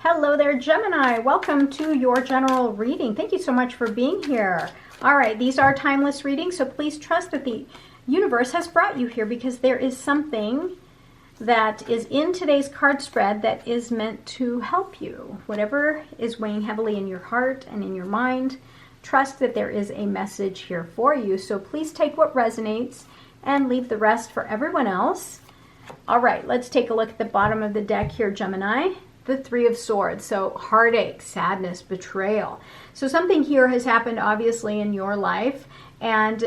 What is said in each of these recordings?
Hello there, Gemini. Welcome to your general reading. Thank you so much for being here. All right, these are timeless readings, so please trust that the universe has brought you here because there is something that is in today's card spread that is meant to help you. Whatever is weighing heavily in your heart and in your mind, trust that there is a message here for you. So please take what resonates and leave the rest for everyone else. All right, let's take a look at the bottom of the deck here, Gemini. The Three of Swords, so heartache, sadness, betrayal. So something here has happened obviously in your life, and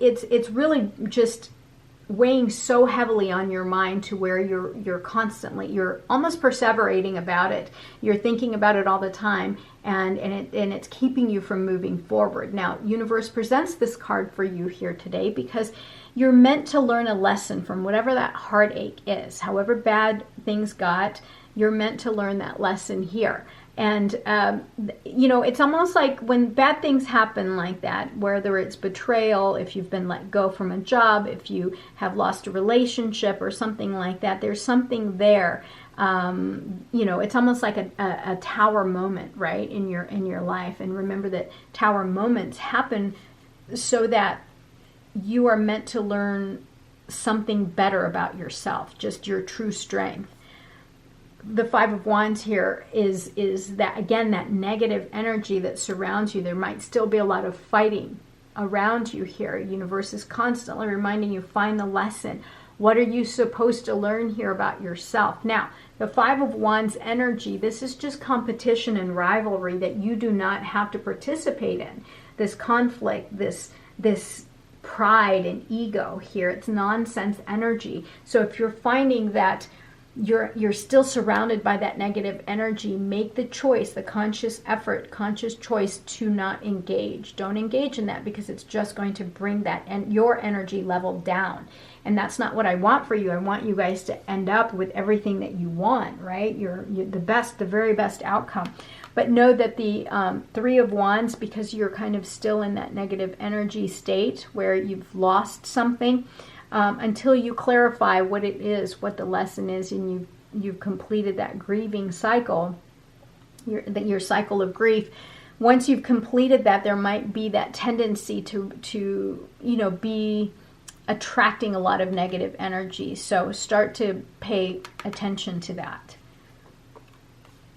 it's really just weighing so heavily on your mind to where you're almost perseverating about it. You're thinking about it all the time, and it's keeping you from moving forward. Now, universe presents this card for you here today because you're meant to learn a lesson from whatever that heartache is. However bad things got, you're meant to learn that lesson here. And, it's almost like when bad things happen like that, whether it's betrayal, if you've been let go from a job, if you have lost a relationship or something like that, there's something there. It's almost like a tower moment, right, in your life. And remember that tower moments happen so that you are meant to learn something better about yourself, just your true strength. The Five of Wands here is that, again, that negative energy that surrounds you. There might still be a lot of fighting around you here. Universe is constantly reminding you, find the lesson. What are you supposed to learn here about yourself? Now, the Five of Wands energy, this is just competition and rivalry that you do not have to participate in. This conflict, this pride and ego here, it's nonsense energy. So if you're finding that you're still surrounded by that negative energy, make the choice, the conscious effort, conscious choice to not engage. Don't engage in that because it's just going to bring that and your energy level down. And that's not what I want for you. I want you guys to end up with everything that you want, right? You're the best, the very best outcome. But know that the Three of Wands, because you're kind of still in that negative energy state where you've lost something, until you clarify what it is, what the lesson is, and you've completed that grieving cycle, your cycle of grief. Once you've completed that, there might be that tendency to be attracting a lot of negative energy. So start to pay attention to that.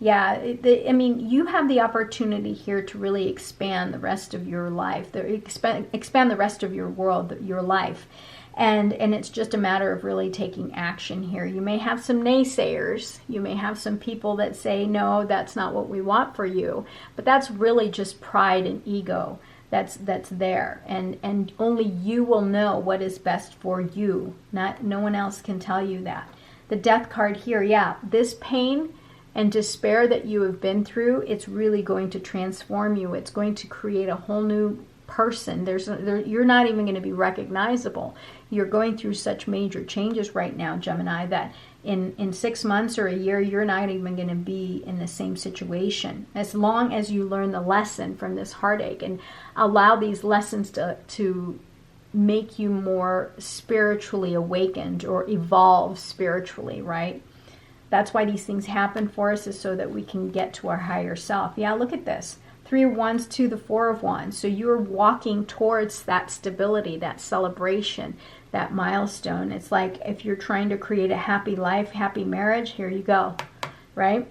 Yeah, you have the opportunity here to really expand the rest of your life, expand the rest of your world, your life. And it's just a matter of really taking action here. You may have some naysayers. You may have some people that say, no, that's not what we want for you. But that's really just pride and ego that's there. And only you will know what is best for you. No one else can tell you that. The Death card here, yeah, this pain and despair that you have been through, it's really going to transform you. It's going to create a whole new person. You're not even going to be recognizable. You're going through such major changes right now, Gemini, that in 6 months or a year, you're not even going to be in the same situation. As long as you learn the lesson from this heartache and allow these lessons to make you more spiritually awakened or evolve spiritually, right? That's why these things happen for us, is so that we can get to our higher self. Yeah, look at this. Three of Wands to the Four of Wands. So you're walking towards that stability, that celebration, that milestone. It's like if you're trying to create a happy life, happy marriage, here you go, right?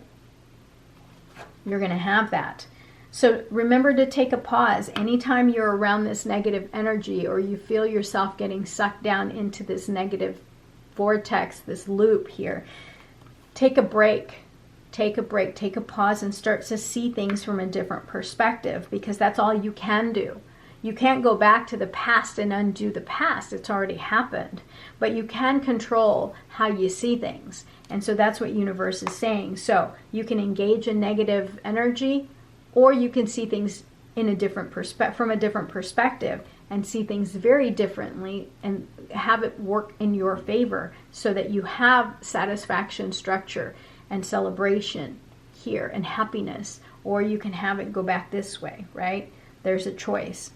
You're going to have that. So remember to take a pause. Anytime you're around this negative energy or you feel yourself getting sucked down into this negative vortex, this loop here, take a break. Take a pause and start to see things from a different perspective, because that's all you can do. You can't go back to the past and undo the past. It's already happened. But you can control how you see things. And so that's what universe is saying. So you can engage in negative energy, or you can see things in a different from a different perspective and see things very differently and have it work in your favor so that you have satisfaction, structure, and celebration here and happiness. Or you can have it go back this way, right? There's a choice.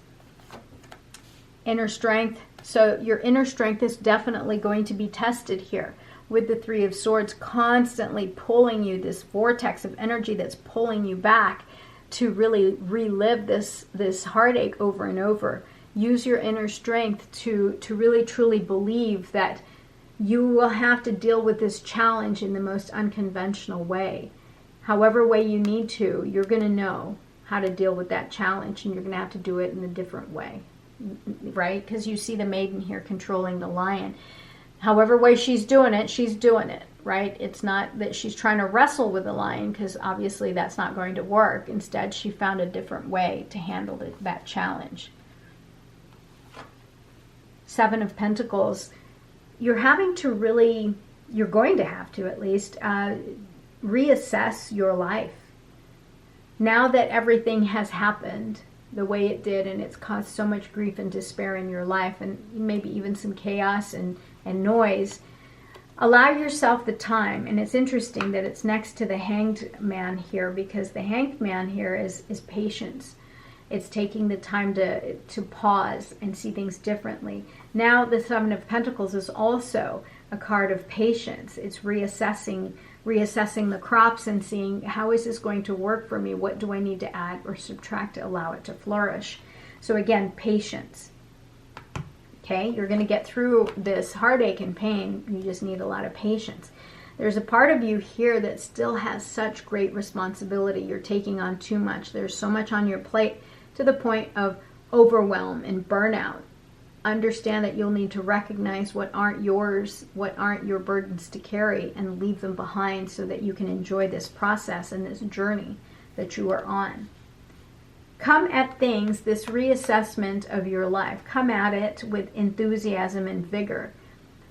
Inner strength. So your inner strength is definitely going to be tested here. with the Three of Swords constantly pulling you, this vortex of energy that's pulling you back to really relive this heartache over and over. Use your inner strength to really truly believe that you will have to deal with this challenge in the most unconventional way. However way you need to, you're going to know how to deal with that challenge, and you're going to have to do it in a different way, right? Because you see the maiden here controlling the lion. However way she's doing it, right? It's not that she's trying to wrestle with the lion, because obviously that's not going to work. Instead, she found a different way to handle that challenge. Seven of Pentacles. You're going to have to at least reassess your life. Now that everything has happened the way it did, and it's caused so much grief and despair in your life, and maybe even some chaos and noise, allow yourself the time. And it's interesting that it's next to the Hanged Man here, because the Hanged Man here is patience. It's taking the time to pause and see things differently. Now the Seven of Pentacles is also a card of patience. It's reassessing the crops and seeing, how is this going to work for me? What do I need to add or subtract to allow it to flourish? So again, patience. Okay, you're going to get through this heartache and pain. You just need a lot of patience. There's a part of you here that still has such great responsibility. You're taking on too much. There's so much on your plate to the point of overwhelm and burnout. Understand that you'll need to recognize what aren't yours, what aren't your burdens to carry, and leave them behind so that you can enjoy this process and this journey that you are on. Come at things, this reassessment of your life, come at it with enthusiasm and vigor,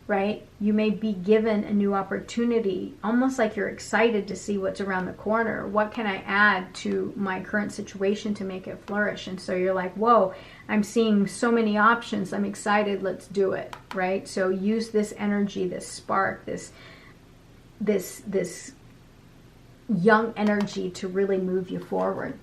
right? You may be given a new opportunity, almost like you're excited to see what's around the corner. What can I add to my current situation to make it flourish? And so you're like, whoa, I'm seeing so many options. I'm excited. Let's do it, right? So use this energy, this spark, this young energy to really move you forward.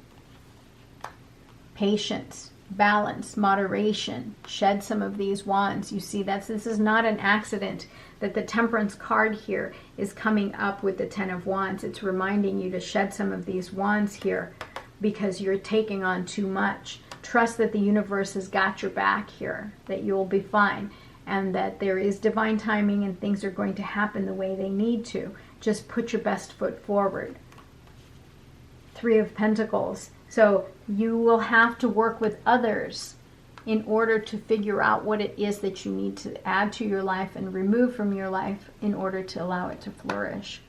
Patience, balance, moderation. Shed some of these wands. You see, this is not an accident that the Temperance card here is coming up with the Ten of Wands. It's reminding you to shed some of these wands here because you're taking on too much. Trust that the universe has got your back here, that you'll be fine, and that there is divine timing and things are going to happen the way they need to. Just put your best foot forward. Three of Pentacles. So you will have to work with others in order to figure out what it is that you need to add to your life and remove from your life in order to allow it to flourish.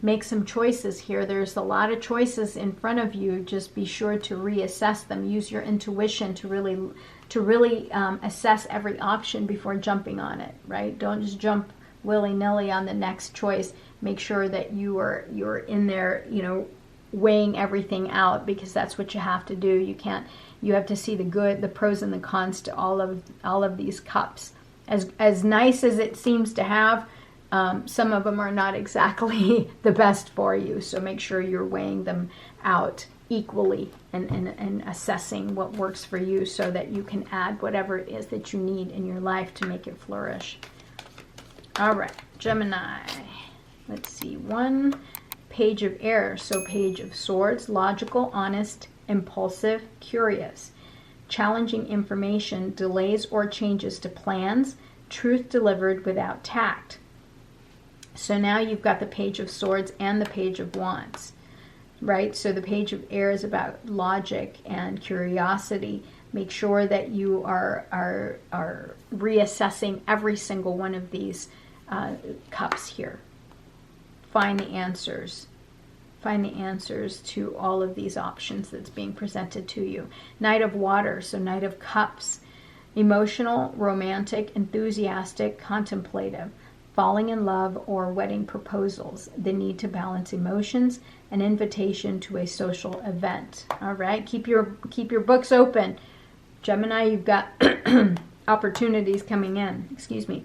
Make some choices here. There's a lot of choices in front of you. Just be sure to reassess them. Use your intuition to really assess every option before jumping on it, right? Don't just jump willy-nilly on the next choice. Make sure that you're in there, weighing everything out, because that's what you have to do. You have to see the good, the pros and the cons to all of these cups. As nice as it seems to have, some of them are not exactly the best for you. So make sure you're weighing them out equally and assessing what works for you so that you can add whatever it is that you need in your life to make it flourish. All right, Gemini. Let's see, one Page of Air, so Page of Swords, logical, honest, impulsive, curious. Challenging information, delays or changes to plans, truth delivered without tact. So now you've got the Page of Swords and the Page of Wands, right? So the Page of Air is about logic and curiosity. Make sure that you are reassessing every single one of these cups here. Find the answers. Find the answers to all of these options that's being presented to you. Knight of Water, so Knight of Cups. Emotional, romantic, enthusiastic, contemplative. Falling in love or wedding proposals. The need to balance emotions. An invitation to a social event. All right, keep your books open. Gemini, you've got opportunities coming in. Excuse me.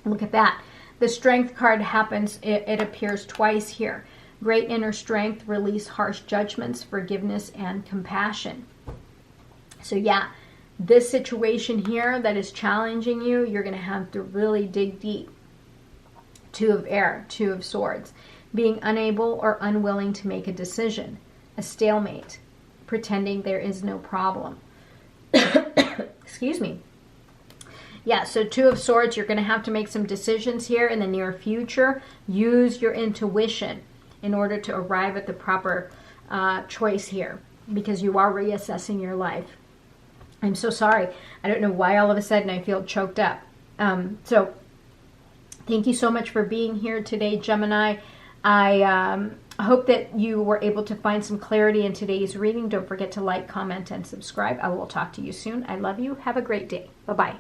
Look at that. The Strength card happens, it appears twice here. Great inner strength, release harsh judgments, forgiveness, and compassion. So yeah, this situation here that is challenging you, you're going to have to really dig deep. Two of air, Two of Swords. Being unable or unwilling to make a decision. A stalemate. Pretending there is no problem. Excuse me. Yeah, so Two of Swords, you're going to have to make some decisions here in the near future. Use your intuition in order to arrive at the proper choice here, because you are reassessing your life. I'm so sorry. I don't know why all of a sudden I feel choked up. So thank you so much for being here today, Gemini. I hope that you were able to find some clarity in today's reading. Don't forget to like, comment, and subscribe. I will talk to you soon. I love you. Have a great day. Bye-bye.